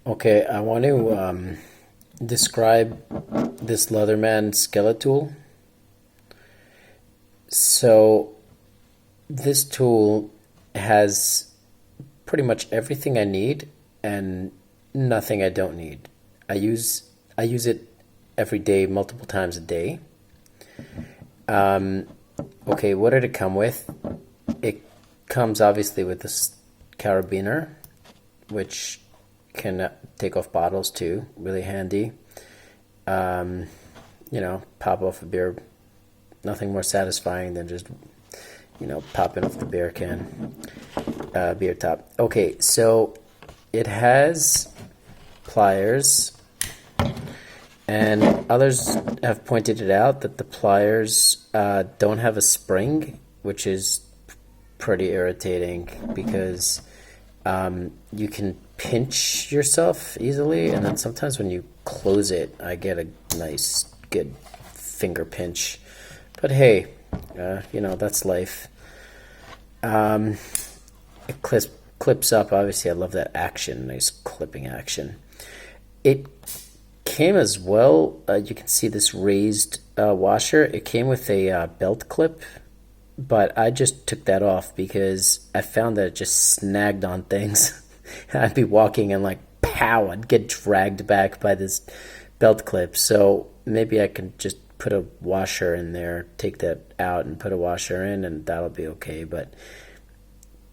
Okay, I want to describe this Leatherman skeletool. So this tool has pretty much everything I need and nothing I don't need. I use I use it every day, multiple times a day. Um, okay, what did it come with? It comes obviously with this carabiner, which can take off bottles too, really handy. Um, Pop off a beer. Nothing more satisfying than just popping off the beer can, beer top. Okay, so it has pliers, and others have pointed it out that the pliers don't have a spring, which is pretty irritating because you can pinch yourself easily, and then sometimes when you close it, I get a nice, good finger pinch. But hey, that's life. Um, it clips up. Obviously, I love that action, nice clipping action. It came as well. You can see this raised washer. It came with a belt clip, but I just took that off because I found that it just snagged on things. I'd be walking and like pow, I'd get dragged back by this belt clip. So maybe I can just put a washer in there, take that out and put a washer in, and that'll be okay. But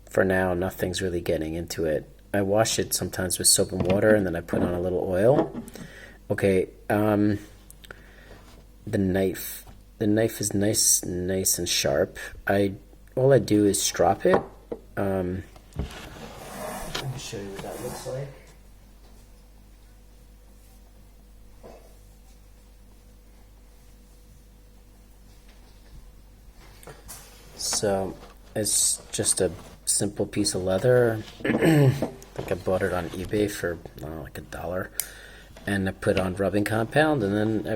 for now, nothing's really getting into it. I wash it sometimes with soap and water, and then I put on a little oil. Okay, the knife. The knife is nice and sharp. All I do is strop it. Let me show you what that looks like. So it's just a simple piece of leather. I think I bought it on eBay for I don't know, like $1, and I put on rubbing compound, and then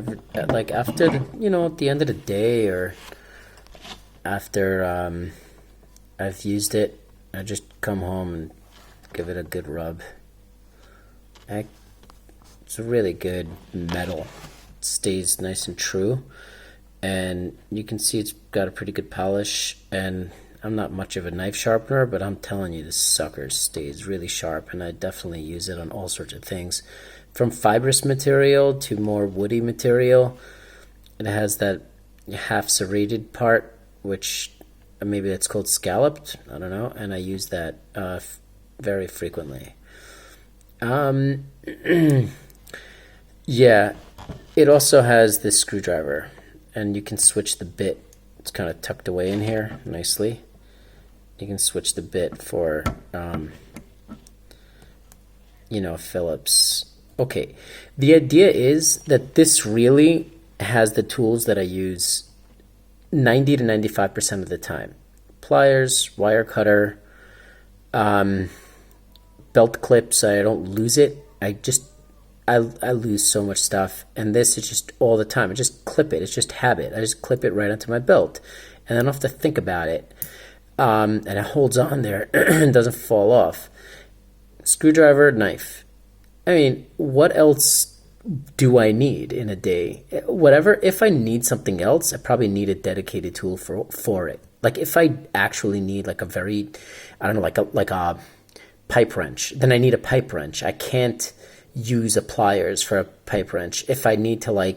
after at the end of the day or after I've used it, I just come home and give it a good rub. It's a really good metal. It stays nice and true, and you can see it's got a pretty good polish. And I'm not much of a knife sharpener, but I'm telling you, this sucker stays really sharp, and I definitely use it on all sorts of things, from fibrous material to more woody material. It has that half serrated part, which maybe it's called scalloped, I don't know, and I use that very frequently. Um, yeah, it also has this screwdriver, and you can switch the bit. It's kind of tucked away in here nicely. You can switch the bit for, Phillips. Okay, the idea is that this really has the tools that I use 90 to 95% of the time. Pliers, wire cutter, belt clips. I don't lose it. I lose so much stuff, and this is just all the time. I just clip it. It's just habit. I just clip it right onto my belt, and I don't have to think about it. And it holds on there and doesn't fall off. Screwdriver, knife. I mean, what else do I need in a day? Whatever. If I need something else, I probably need a dedicated tool for it. Like if I actually need like a very, I don't know, like a pipe wrench, then I need a pipe wrench. I can't use a pliers for a pipe wrench. If I need to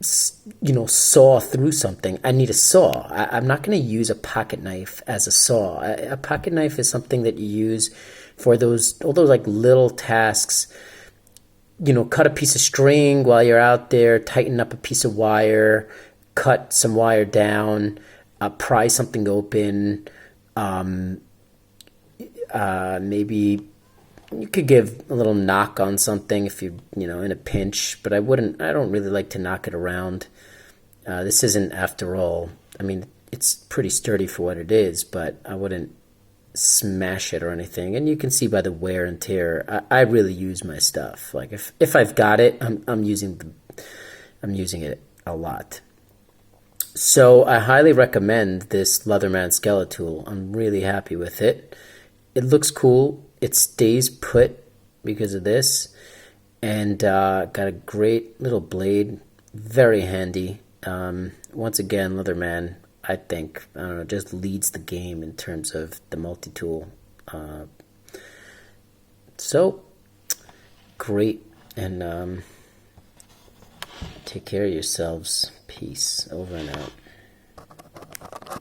saw through something, I need a saw. I'm not going to use a pocket knife as a saw. A pocket knife is something that you use for all those like little tasks. Cut a piece of string while you're out there, tighten up a piece of wire, cut some wire down, pry something open. Maybe you could give a little knock on something if you're in a pinch, but I don't really like to knock it around. This isn't, after all, I mean, it's pretty sturdy for what it is, but I wouldn't smash it or anything. And you can see by the wear and tear, I really use my stuff. Like if I've got it, I'm using it a lot. So I highly recommend this Leatherman skeletool. I'm really happy with it. It looks cool. It stays put because of this, and got a great little blade, very handy. Once again, Leatherman, I think, I don't know, just leads the game in terms of the multi-tool. So great, and take care of yourselves. Peace. Over and out.